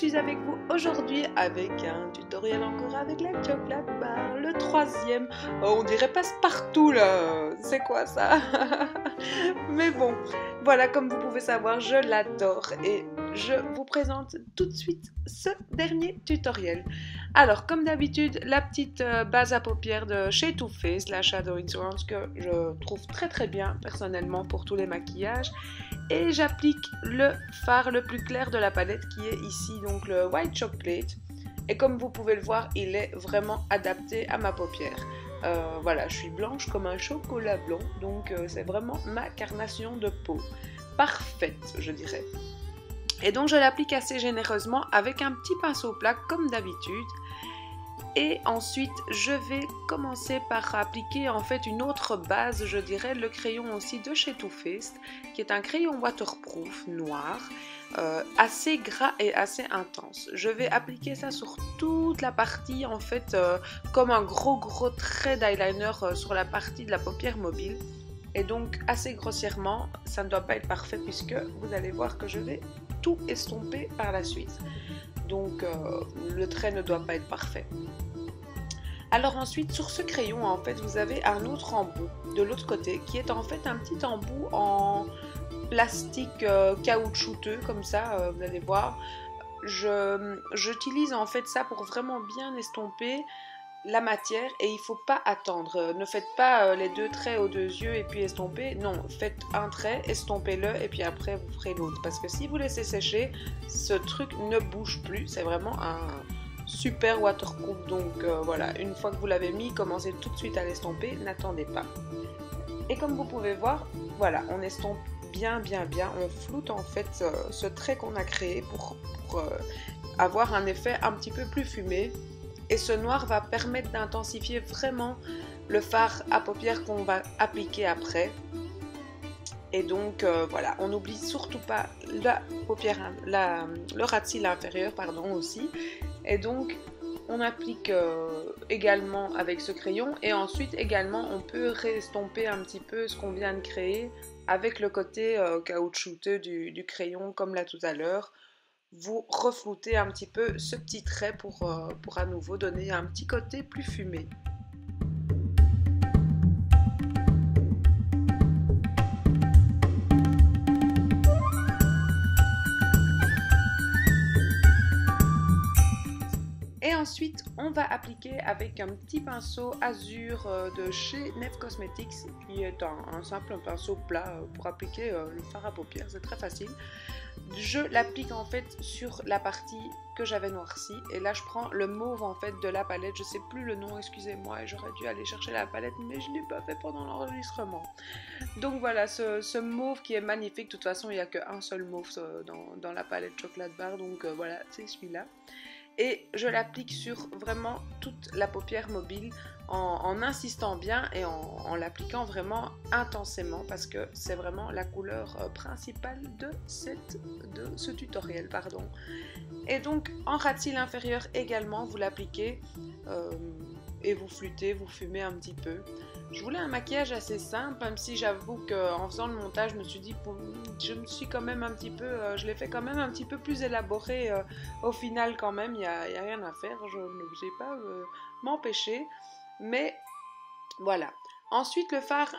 suis avec vous aujourd'hui avec un tutoriel encore avec la chocolate bar, le troisième. Oh, on dirait passe-partout là, c'est quoi ça? Mais bon, voilà, comme vous pouvez savoir, je l'adore et je vous présente tout de suite ce dernier tutoriel. Alors, comme d'habitude, la petite base à paupières de chez Too Faced, la Shadow Insurance, que je trouve très très bien personnellement pour tous les maquillages. Et j'applique le fard le plus clair de la palette qui est ici, donc le White Chocolate. Et comme vous pouvez le voir, il est vraiment adapté à ma paupière. Voilà, je suis blanche comme un chocolat blanc, donc c'est vraiment ma carnation de peau. Parfaite, je dirais. Et donc je l'applique assez généreusement avec un petit pinceau plat comme d'habitude. Et ensuite, je vais commencer par appliquer en fait une autre base, je dirais, le crayon aussi de chez Too Faced, qui est un crayon waterproof noir, assez gras et assez intense. Je vais appliquer ça sur toute la partie, en fait, comme un gros trait d'eyeliner sur la partie de la paupière mobile. Et donc, assez grossièrement, ça ne doit pas être parfait puisque vous allez voir que je vais tout estomper par la suite. Donc, le trait ne doit pas être parfait. Alors ensuite, sur ce crayon, en fait, vous avez un autre embout de l'autre côté qui est en fait un petit embout en plastique caoutchouteux, comme ça, vous allez voir. J'utilise en fait ça pour vraiment bien estomper la matière et il ne faut pas attendre. Ne faites pas les deux traits aux deux yeux et puis estomper. Non, faites un trait, estompez-le et puis après vous ferez l'autre. Parce que si vous laissez sécher, ce truc ne bouge plus. C'est vraiment un super waterproof. Donc voilà, une fois que vous l'avez mis, commencez tout de suite à l'estomper. N'attendez pas. Et comme vous pouvez voir, voilà, on estompe bien. On floute en fait ce trait qu'on a créé pour avoir un effet un petit peu plus fumé. Et ce noir va permettre d'intensifier vraiment le fard à paupières qu'on va appliquer après. Et donc voilà, on n'oublie surtout pas la paupière, le ras de cils inférieur pardon, aussi. Et donc on applique également avec ce crayon. Et ensuite également on peut restomper un petit peu ce qu'on vient de créer avec le côté caoutchouteux du crayon comme là tout à l'heure. Vous refloutez un petit peu ce petit trait pour à nouveau donner un petit côté plus fumé. Et ensuite, on va appliquer avec un petit pinceau azur de chez Neve Cosmetics, qui est un simple pinceau plat pour appliquer le fard à paupières, c'est très facile. Je l'applique en fait sur la partie que j'avais noircie et là je prends le mauve en fait de la palette, je sais plus le nom, excusez-moi, et j'aurais dû aller chercher la palette mais je ne l'ai pas fait pendant l'enregistrement. Donc voilà, ce mauve qui est magnifique, de toute façon il n'y a qu'un seul mauve dans la palette Chocolate Bar, donc voilà, c'est celui-là. Et je l'applique sur vraiment toute la paupière mobile en insistant bien et en l'appliquant vraiment intensément parce que c'est vraiment la couleur principale de ce tutoriel. Pardon. Et donc en ras de cils inférieur également, vous l'appliquez et vous flûtez, vous fumez un petit peu. Je voulais un maquillage assez simple, même si j'avoue qu'en faisant le montage, je me suis dit, je me suis quand même un petit peu, je l'ai fait quand même un petit peu plus élaboré au final quand même, il n'y a rien à faire, je ne vais pas m'empêcher, mais voilà. Ensuite, le fard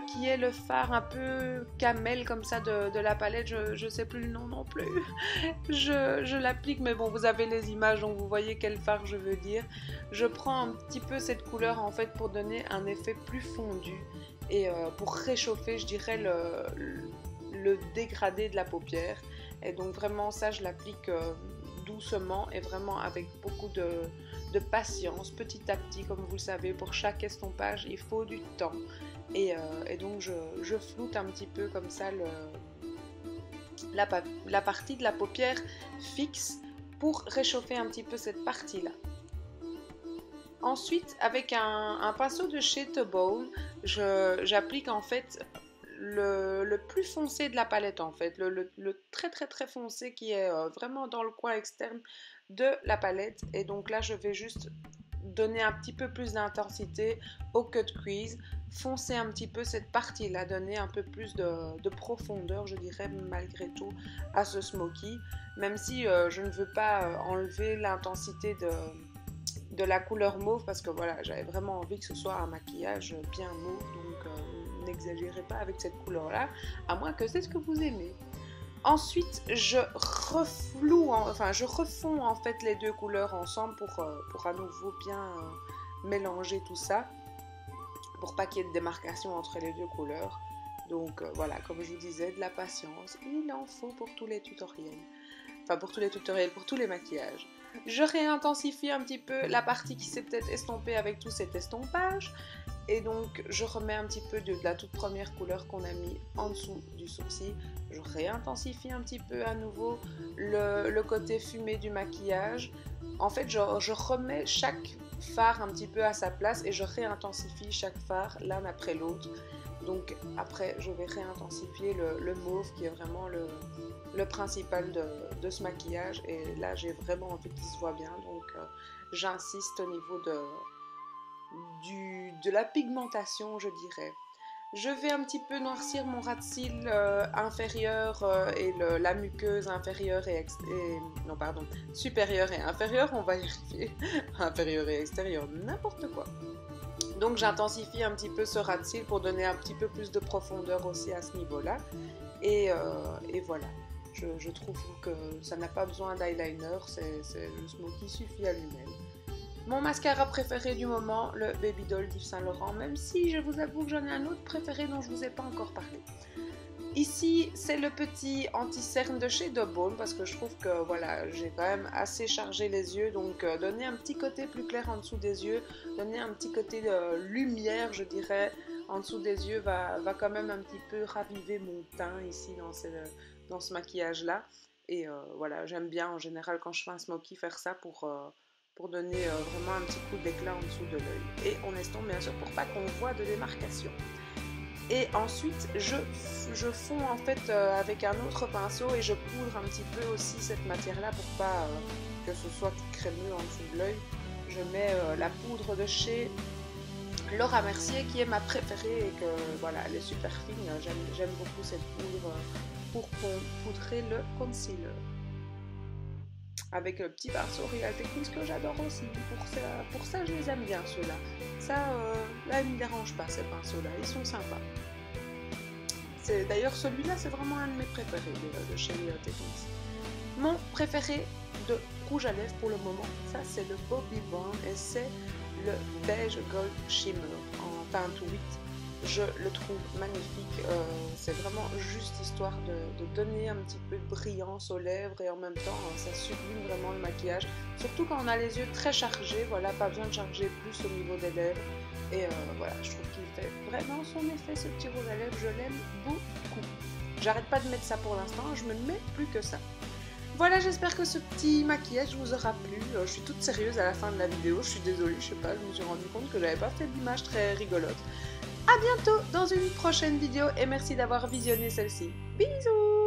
qui est le fard un peu camel comme ça de la palette, je ne sais plus le nom non plus. Je l'applique, mais bon, vous avez les images, donc vous voyez quel fard je veux dire. Je prends un petit peu cette couleur en fait pour donner un effet plus fondu et pour réchauffer, je dirais, le dégradé de la paupière. Et donc vraiment ça, je l'applique doucement et vraiment avec beaucoup de patience, petit à petit, comme vous le savez, pour chaque estompage, il faut du temps. Et donc, je floute un petit peu comme ça la partie de la paupière fixe pour réchauffer un petit peu cette partie-là. Ensuite, avec un pinceau de chez Tobone, j'applique en fait le plus foncé de la palette en fait, le très foncé qui est vraiment dans le coin externe de la palette. Et donc là je vais juste donner un petit peu plus d'intensité au cut crease, foncer un petit peu cette partie-là, donner un peu plus de profondeur, je dirais, malgré tout, à ce smoky. Même si je ne veux pas enlever l'intensité de la couleur mauve, parce que voilà, j'avais vraiment envie que ce soit un maquillage bien mauve, donc n'exagérez pas avec cette couleur-là, à moins que c'est ce que vous aimez. Ensuite, je refonds en fait les deux couleurs ensemble pour à nouveau bien mélanger tout ça, pour pas qu'il y ait de démarcation entre les deux couleurs. Donc voilà, comme je vous disais, de la patience, il en faut pour tous les tutoriels. Enfin, pour tous les tutoriels, pour tous les maquillages. Je réintensifie un petit peu la partie qui s'est peut-être estompée avec tout cet estompage. Et donc, je remets un petit peu de la toute première couleur qu'on a mis en dessous du sourcil. Je réintensifie un petit peu à nouveau le côté fumé du maquillage. En fait, je remets chaque fard un petit peu à sa place et je réintensifie chaque fard l'un après l'autre. Donc après, je vais réintensifier le mauve qui est vraiment le principal de ce maquillage. Et là, j'ai vraiment envie qu'il se voit bien. Donc j'insiste au niveau de la pigmentation, je dirais. Je vais un petit peu noircir mon ras de cils inférieur et la muqueuse inférieure non, pardon, supérieure et inférieure, on va y arriver. Inférieure et extérieure, n'importe quoi. Donc j'intensifie un petit peu ce ras de cils pour donner un petit peu plus de profondeur aussi à ce niveau-là. Et voilà, je trouve que ça n'a pas besoin d'eyeliner, le smoky suffit à lui-même. Mon mascara préféré du moment, le Baby Doll d'Yves Saint Laurent, même si je vous avoue que j'en ai un autre préféré dont je ne vous ai pas encore parlé. Ici, c'est le petit anti-cerne de chez Dubone parce que je trouve que voilà, j'ai quand même assez chargé les yeux, donc donner un petit côté plus clair en dessous des yeux, donner un petit côté de lumière, je dirais, en dessous des yeux va quand même un petit peu raviver mon teint ici dans ce maquillage-là. Et voilà, j'aime bien en général quand je fais un smoky faire ça pour donner vraiment un petit coup d'éclat en dessous de l'œil. Et on estompe bien sûr pour pas qu'on voit de démarcation. Et ensuite, je fonds en fait avec un autre pinceau et je poudre un petit peu aussi cette matière-là pour pas que ce soit tout crémeux en dessous de l'œil. Je mets la poudre de chez Laura Mercier qui est ma préférée et que voilà, elle est super fine. J'aime beaucoup cette poudre pour poudrer le concealer. Avec le petit pinceau Real Techniques que j'adore aussi. Pour ça, je les aime bien ceux-là. Ça, là, ils ne me dérangent pas ces pinceaux-là, ils sont sympas. D'ailleurs, celui-là, c'est vraiment un de mes préférés de chez Real Techniques. Mon préféré de rouge à lèvres pour le moment, ça c'est le Bobbi Brown et c'est le Beige Gold Shimmer en teinte 8. Je le trouve magnifique, c'est vraiment juste histoire de donner un petit peu de brillance aux lèvres et en même temps ça sublime vraiment le maquillage, surtout quand on a les yeux très chargés, voilà, pas besoin de charger plus au niveau des lèvres et voilà, je trouve qu'il fait vraiment son effet ce petit rouge à lèvres, je l'aime beaucoup. J'arrête pas de mettre ça pour l'instant, je me mets plus que ça. Voilà, j'espère que ce petit maquillage vous aura plu. Je suis toute sérieuse à la fin de la vidéo, je suis désolée, je sais pas, je me suis rendu compte que j'avais pas fait d'image très rigolote. A bientôt dans une prochaine vidéo et merci d'avoir visionné celle-ci. Bisous!